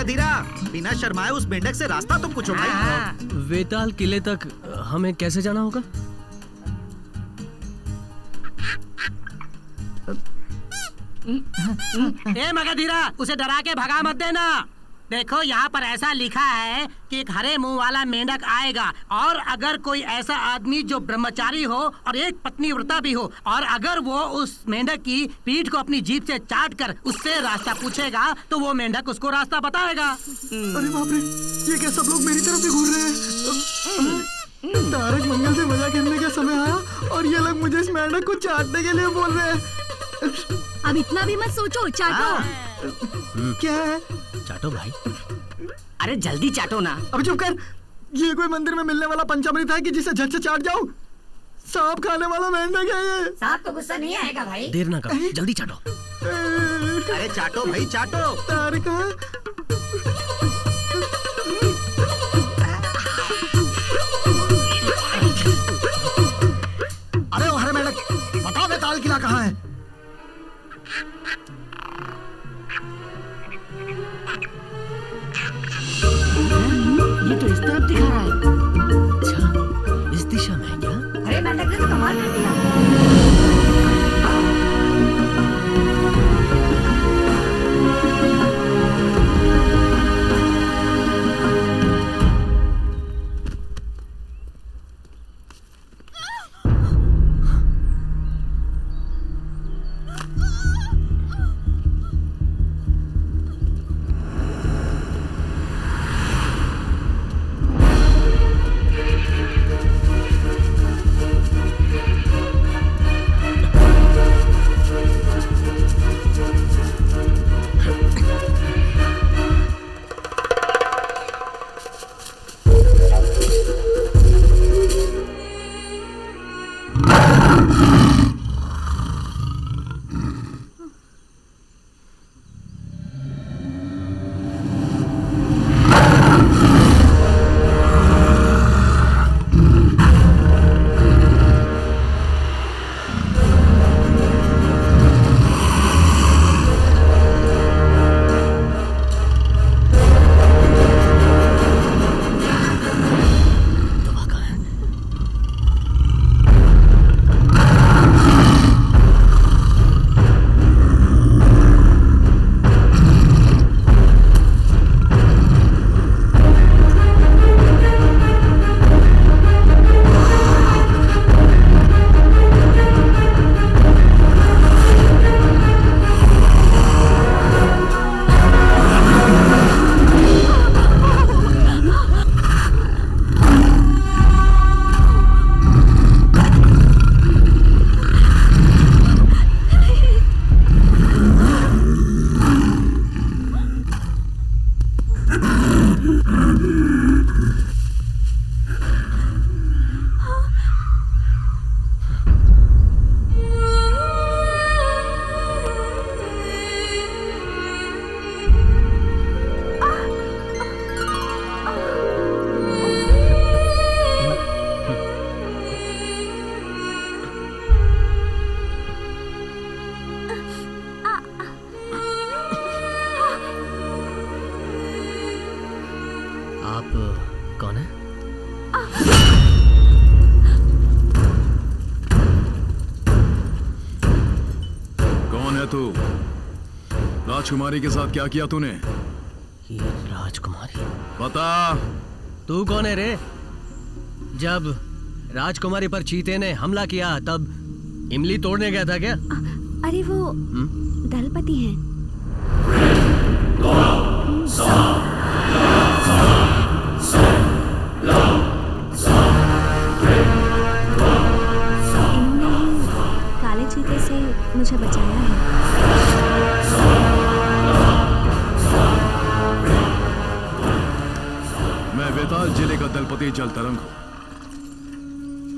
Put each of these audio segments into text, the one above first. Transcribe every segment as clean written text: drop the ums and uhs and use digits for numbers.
मगधीरा, बिना शर्माए उस मेंढक से रास्ता तुम पूछो भाई। वेताल किले तक हमें कैसे जाना होगा? ए मगधीरा, उसे डरा के भगा मत देना। देखो यहाँ पर ऐसा लिखा है कि एक हरे मुंह वाला मेंढक आएगा, और अगर कोई ऐसा आदमी जो ब्रह्मचारी हो और एक पत्नी व्रता भी हो, और अगर वो उस मेंढक की पीठ को अपनी जीभ से चाट कर उससे रास्ता पूछेगा तो वो मेंढक उसको रास्ता बताएगा। अरे बाप रे, ये क्या सब लोग मेरी तरफ ही घूर रहे हैं? तारक मंगल से मजा करने का समय आया और ये लोग मुझे इस मेंढक को चाटने के लिए बोल रहे हैं। अब इतना भी मत सोचो, चाटो। क्या है? चाटो भाई। अरे जल्दी चाटो ना। अब चुप कर। ये कोई मंदिर में मिलने वाला पंचामृत है कि जिसे झट से चाट जाऊं? सांप खाने वाला मेंढक है ये। सांप को गुस्सा नहीं आएगा भाई। देर ना करो, जल्दी चाटो। अरे चाटो भाई चाटो। तारक है? अरे ओ हरे मेंढक, बताओ वेताल किला कहाँ है? ये तो इस तरफ दिखा रहा है। अच्छा, इस दिशा में है क्या? अरे मेंढक ने तो कमाल कर दिया। आप कौन है? कौन है तू? राजकुमारी के साथ क्या किया तूने? ये राजकुमारी? बता। तू कौन है रे? जब राजकुमारी पर चीते ने हमला किया तब इमली तोड़ने गया था क्या? अरे वो दलपति हैं। इन्होंने काले चीते से मुझे बचाया है। मैं वेताल जिले का दलपति जलतरंग हूँ।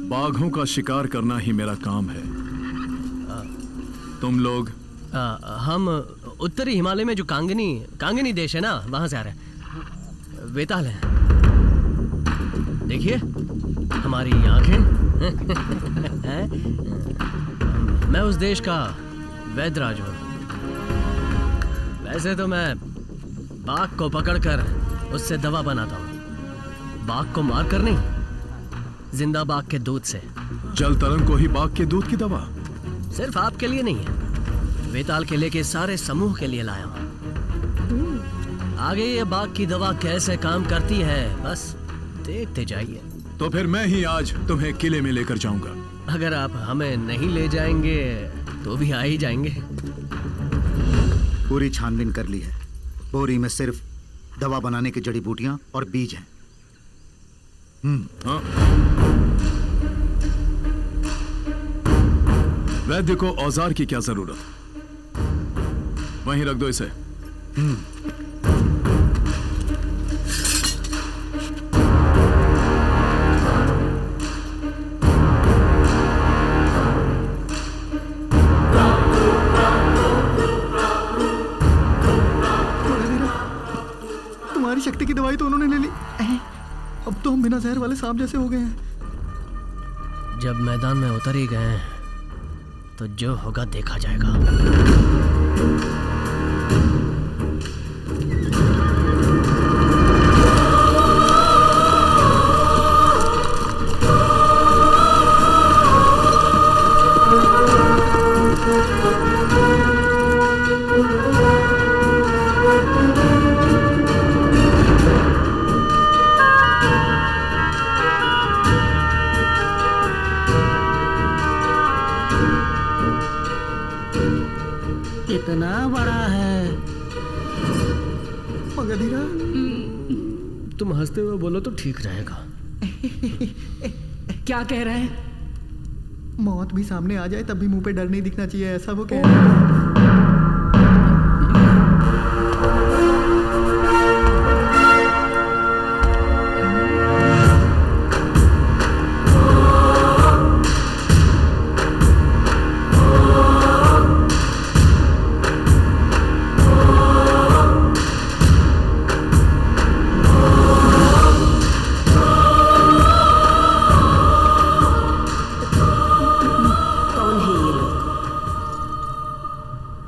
बाघों का शिकार करना ही मेरा काम है। तुम लोग? हम उत्तरी हिमालय में जो कांगनी देश है ना, वहां से आ रहे हैं। वेताल है। देखिए हमारी आंखें। मैं उस देश का वैद्यराज हूँ। वैसे तो मैं बाघ को पकड़कर उससे दवा बनाता हूँ। बाघ को मार कर नहीं, जिंदा बाघ के दूध से। जल तरंग को ही बाघ के दूध की दवा? सिर्फ आपके लिए नहीं है, वेताल किले के सारे समूह के लिए लाया हूँ। आगे ये बाघ की दवा कैसे काम करती है बस देखते जाइए। तो फिर मैं ही आज तुम्हें किले में लेकर जाऊंगा। अगर आप हमें नहीं ले जाएंगे तो भी आ ही जाएंगे। पूरी छानबीन कर ली है। बोरी में सिर्फ दवा बनाने की जड़ी बूटियां और बीज हैं। हाँ। वैद्य को औजार की क्या जरूरत? वहीं रख दो इसे। तुम्हारी शक्ति की दवाई तो उन्होंने ले ली। अब तो हम बिना जहर वाले सांप जैसे हो गए हैं। जब मैदान में उतर ही गए तो जो होगा देखा जाएगा। इतना बड़ा है। मगधीरा, तुम हंसते हुए बोलो तो ठीक रहेगा। क्या कह रहे हैं? मौत भी सामने आ जाए तब भी मुंह पे डर नहीं दिखना चाहिए, ऐसा वो कह रहे हैं।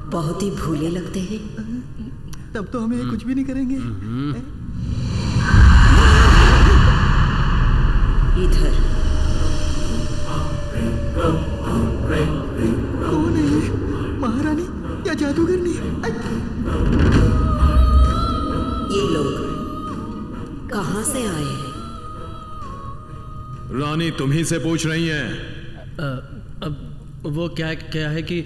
बहुत ही भूले लगते हैं। तब तो हमें कुछ भी नहीं करेंगे। इधर कौन है ये? महारानी या जादूगरनी? ये लोग कहाँ से आए हैं? रानी तुम्ही से पूछ रही हैं। अब वो क्या है कि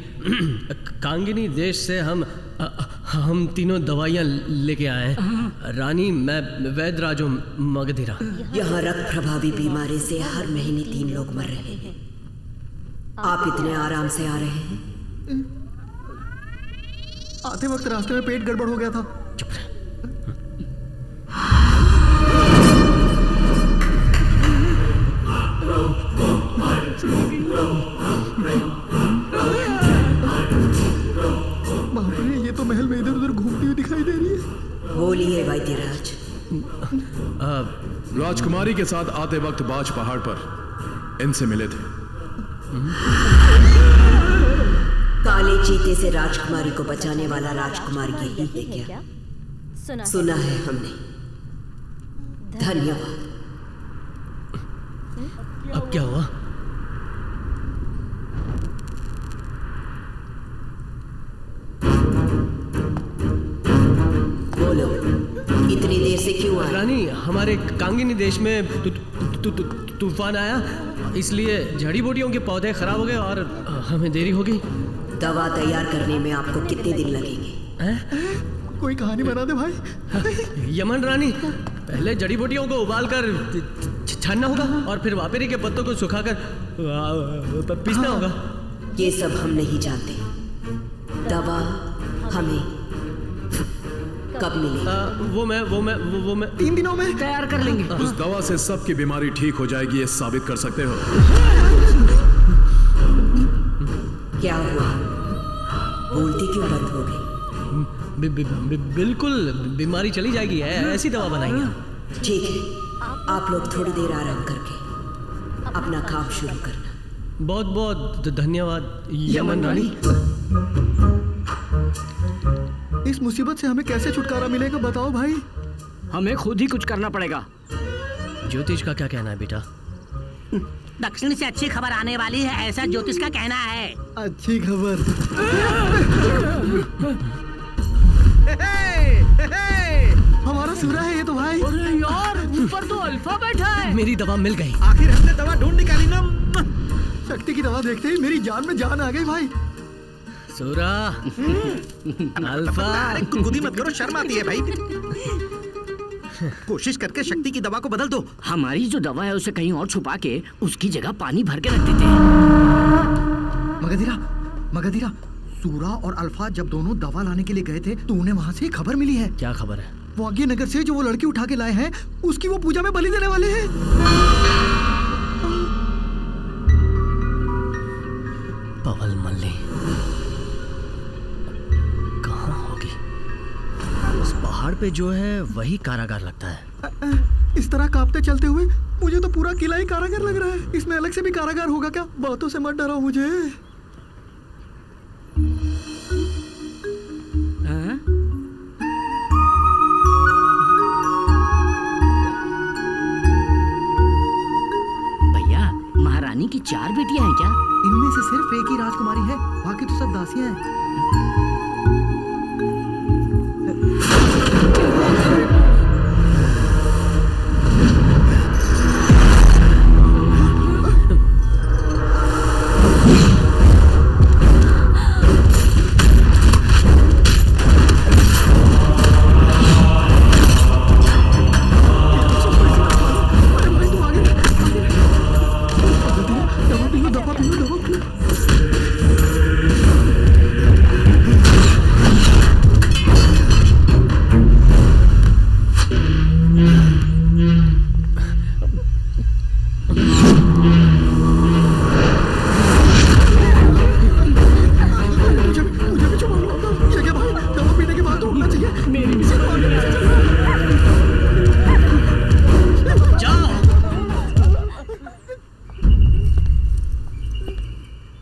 कांगिनी देश से हम तीनों दवाइयाँ लेके आए हैं। रानी, मैं वैद्यराज हूँ मगधीरा। यहाँ रक्त प्रभावी बीमारी से हर महीने 3 लोग मर रहे हैं। आप इतने आराम से आ रहे हैं? आते वक्त रास्ते में पेट गड़बड़ हो गया था। चुप रहे। बाप रे, ये तो महल में इधर उधर घूमती हुई दिखाई दे रही है। बोलिए वैद्यराज। राजकुमारी के साथ आते वक्त बाज पहाड़ पर इनसे मिले थे। काले चीते से राजकुमारी को बचाने वाला राजकुमार यही है क्या? सुना है हमने। धन्यवाद। अब क्या हुआ? बोलो, इतनी देर से क्यों आए? रानी, हमारे कांगिनी देश में तूफान आया, इसलिए जड़ी बूटियों के पौधे खराब हो गए और हमें देरी हो गई। दवा तैयार करने में आपको कितने दिन लगेंगे? कोई कहानी बना दे भाई। यमन रानी, पहले जड़ी बूटियों को उबालकर छानना होगा और फिर वापेरी के पत्तों को सुखाकर पीसना होगा। ये सब हम नहीं जानते। दवा हमें कब मिलेगी? वो मैं 3 दिनों में तैयार कर लेंगे। उस दवा से सबकी बीमारी ठीक हो जाएगी, ये साबित कर सकते हो? क्या हुआ? बोलती क्यों बंद हो गई? बिल्कुल बीमारी चली जाएगी, ऐसी दवा बनाएंगे। ठीक है, आप लोग थोड़ी देर आराम करके अपना काम शुरू करना। बहुत बहुत धन्यवाद यमन रानी। इस मुसीबत से हमें कैसे छुटकारा मिलेगा बताओ भाई। हमें खुद ही कुछ करना पड़ेगा। ज्योतिष का क्या कहना है बेटा? दक्षिण से अच्छी खबर आने वाली है, ऐसा ज्योतिष का कहना है। अच्छी खबर। हमारा सूरा है ये तो भाई। अरे यार, ऊपर तो अल्फा बैठा है। मेरी दवा मिल गई। आखिर हमने दवा ढूंढ निकाली ना। शक्ति की दवा देखते ही मेरी जान में जान आ गई भाई। सूरा, अल्फा। अरे गुदगुदी मत करो, शर्म आती है भाई। कोशिश करके शक्ति की दवा को बदल दो। हमारी जो दवा है उसे कहीं और छुपा के उसकी जगह पानी भर के रख देते हैं। मगधीरा, सूरा और अल्फा जब दोनों दवा लाने के लिए गए थे तो उन्हें वहाँ से खबर मिली है। क्या खबर है? वो आज्ञा नगर से जो वो लड़की उठा के लाए हैं उसकी वो पूजा में बलि देने वाले हैं। पवल मल्ली कहाँ होगी? उस पहाड़ पे जो है वही कारागार लगता है। इस तरह कांपते चलते हुए मुझे तो पूरा किला ही कारागार लग रहा है। इसमें अलग से भी कारागार होगा क्या? बातों से मत डराओ मुझे। हाँ? भैया, महारानी की 4 बेटियां हैं क्या? इनमें से सिर्फ एक ही राजकुमारी है, बाकी तो सब दासियां हैं।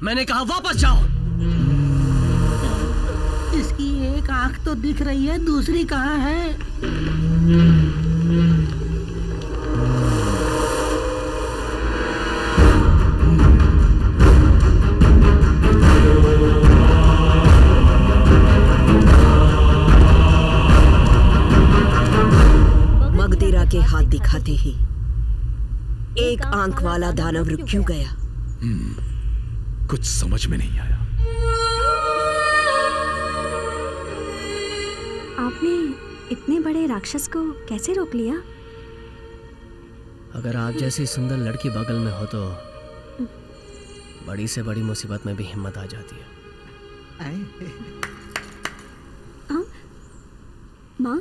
मैंने कहा वापस जाओ। इसकी एक आंख तो दिख रही है, दूसरी कहाँ है? मगधीरा के हाथ दिखाते ही एक आंख वाला दानव रुक क्यों गया? कुछ समझ में नहीं आया। आपने इतने बड़े राक्षस को कैसे रोक लिया? अगर आप जैसी सुंदर लड़की बगल में हो तो बड़ी से बड़ी मुसीबत में भी हिम्मत आ जाती है। माँ